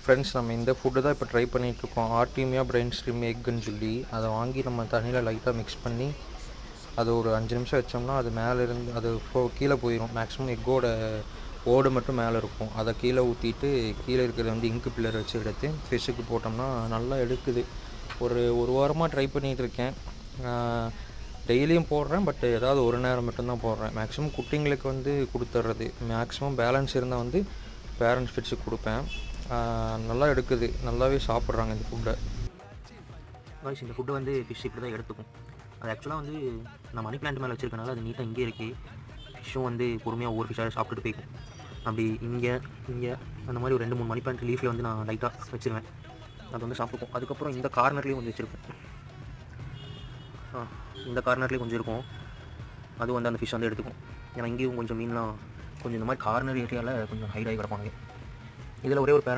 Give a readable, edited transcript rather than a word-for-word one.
Friends, நம்ம இந்த food தான் இப்போ ட்ரை பண்ணிகிட்ருக்கோம். ஆர்டீமியா பிரெயின் ஸ்ட்ரீம் எக்குன்னு சொல்லி அதை வாங்கி நம்ம தண்ணியில் லைட்டாக மிக்ஸ் பண்ணி அது ஒரு 5 நிமிஷம் வச்சோம்னா அது மேலே இருந்து அது கீழே போயிடும். மேக்ஸிமம் எக்கோட ஓடு மட்டும் மேலே இருக்கும். அதை கீழே ஊற்றிட்டு கீழே இருக்கிறத வந்து இங்கு பில்லர் வச்சு எடுத்து ஃபிஷ்ஷுக்கு போட்டோம்னா நல்லா எடுக்குது. ஒரு வாரமாக ட்ரை பண்ணிகிட்ருக்கேன். டெய்லியும் போடுறேன், பட் ஏதாவது ஒரு நேரம் மட்டும்தான் போடுறேன். மேக்ஸிமம் குட்டிங்களுக்கு வந்து கொடுத்துட்றது. மேக்ஸிமம் பேலன்ஸ் இருந்தால் வந்து பேரண்ட்ஸ் ஃபிஷ்ஷுக்கு கொடுப்பேன். நல்லா எடுக்குது, நல்லாவே சாப்பிட்றாங்க இந்த ஃபுட்டை. இந்த ஃபுட்டு வந்து ஃபிஷ் இப்படி தான் எடுத்துக்கும். அது ஆக்சுவலாக வந்து நான் மணி பிளான்ட் மேலே வச்சுருக்கனால அது நீட்டாக இங்கே இருக்குது. ஃபிஷ்ஷும் வந்து பொறுமையாக ஒவ்வொரு ஃபிஷ்ஷாக சாப்பிட்டுட்டு போய்க்கும். அப்படி இங்கே அந்த மாதிரி ஒரு 2-3 மணி பிளான்ட் லீஃபில் வந்து நான் லைட்டாக வச்சுருவேன். அது வந்து சாப்பிட்டுக்கும். அதுக்கப்புறம் இந்த கார்னர்லேயும் வந்து வச்சுருக்கேன். இந்த கார்னர்லேயும் கொஞ்சம் இருக்கும். அது வந்து அந்த ஃபிஷ் வந்து எடுத்துக்கும். ஏன்னா இங்கேயும் கொஞ்சம் மீன்லாம் கொஞ்சம் இந்த மாதிரி கார்னர் ஏரியாவில் கொஞ்சம் ஹைட் ஆகி கிடப்பாங்க. இதில் ஒரே ஒரு பேரண்ட்